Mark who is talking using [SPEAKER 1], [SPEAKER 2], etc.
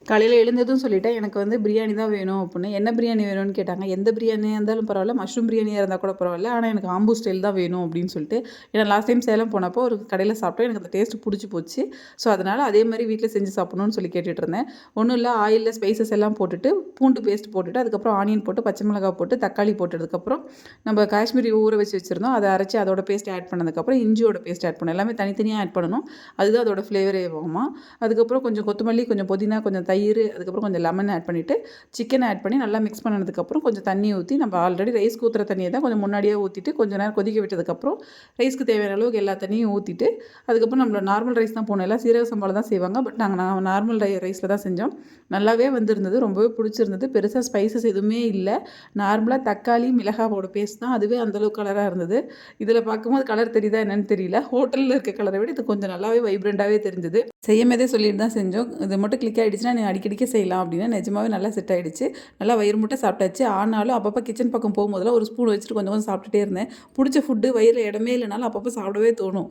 [SPEAKER 1] காலையில் எழுந்ததும் சொல்லிட்டேன், எனக்கு வந்து பிரியாணி தான் வேணும் அப்புட்ன்னு. என்ன பிரியாணி வேணும்னு கேட்டாங்க. எந்த பிரியாணியா இருந்தாலும் பரவாயில்ல, மஷ்ரூம் பிரியாணியா இருந்தால் கூட பரவாயில்ல. ஆனால் எனக்கு ஆம்பூர் ஸ்டைல் தான் வேணும் அப்படின்னு சொல்லிட்டு. ஏன்னா லாஸ்ட் டைம் சேலம் போனப்போ ஒரு கடையில் சாப்பிட்டோம். எனக்கு அந்த டேஸ்ட் பிடிச்சி போச்சு. ஸோ அதனால் அதே மாதிரி வீட்டில் செஞ்சு சாப்பிடணும்னு சொல்லி கேட்டுட்டு இருந்தேன். ஒன்றும் இல்லை, ஆயிலில் ஸ்பைசஸ் எல்லாம் போட்டுட்டு, பூண்டு பேஸ்ட் போட்டுட்டு, அதுக்கப்புறம் ஆனியன் போட்டு, பச்சை மிளகாய் போட்டு, தக்காளி போட்டதுக்கப்புறம் நம்ம காஷ்மீரி ஊற வச்சுருந்தோம். அதை அரைச்சி அதோட பேஸ்ட் ஆட் பண்ணதுக்கப்புறம் இஞ்சியோட பேஸ்ட் ஆட் பண்ணணும். எல்லாமே தனித்தனியாக ஆட் பண்ணணும். அதுதான் அதோட ஃப்ளேவரே ஆகுமா. அதுக்கப்புறம் கொஞ்சம் கொத்தமல்லி, கொஞ்சம் புதினா, கொஞ்சம் தயிர், அதுக்கப்புறம் கொஞ்சம் லெமன் ஆட் பண்ணிவிட்டு சிக்கன் ஆட் பண்ணி நல்லா மிக்ஸ் பண்ணதுக்கப்புறம் கொஞ்சம் தண்ணி ஊற்றி, நம்ம ஆல்ரெடி ரைஸ்க்கு ஊற்றுற தண்ணியை தான் கொஞ்சம் முன்னாடியே ஊற்றிட்டு கொஞ்சம் நேரம் கொதிக்க விட்டதுக்கப்புறம் ரைஸ்க்கு தேவையான அளவுக்கு எல்லா தண்ணியும் ஊற்றிட்டு, அதுக்கப்புறம் நம்மளோட நார்மல் ரைஸ் தான் போடணும். எல்லாம் சீரக சம்பாவில் தான் செய்வாங்க. பட் நாங்கள் நார்மல் ரைஸில் தான் செஞ்சோம். நல்லாவே வந்திருந்தது. ரொம்பவே பிடிச்சிருந்தது. பெருசாக ஸ்பைசஸ் எதுவுமே இல்லை. நார்மலாக தக்காளி மிளகாவோட பேஸ்ட் தான். அதுவே அந்தளவுக்கு கலராக இருந்தது. இதில் பார்க்கும்போது கலர் தெரியுதா என்னன்னு தெரியல. ஹோட்டலில் இருக்க கலரை விட இது கொஞ்சம் நல்லாவே வைப்ரண்ட்டாகவே தெரிஞ்சது. செய்யும்போதே சொல்லிட்டு தான் செஞ்சோம். இது மட்டும் கிளிக் ஆகிடுச்சுன்னா நீ அடிக்கடிக்க செய்யலாம் அப்படின்னா நிஜமாவே நல்லா செட் ஆகிடுச்சு. நல்லா வயிறு முட்டை சாப்பிட்டாச்சு. ஆனாலும் அப்பப்போ கிச்சன் பக்கம் போகும்போதெல்லாம் ஒரு ஸ்பூன் வச்சுட்டு கொஞ்சம் கொஞ்சம் சாப்பிட்டுட்டே இருந்தேன். பிடிச்ச ஃபுட்டு வயிறில் இடமே இல்லைனாலும் அப்பப்போ சாப்பிடவே தோணும்.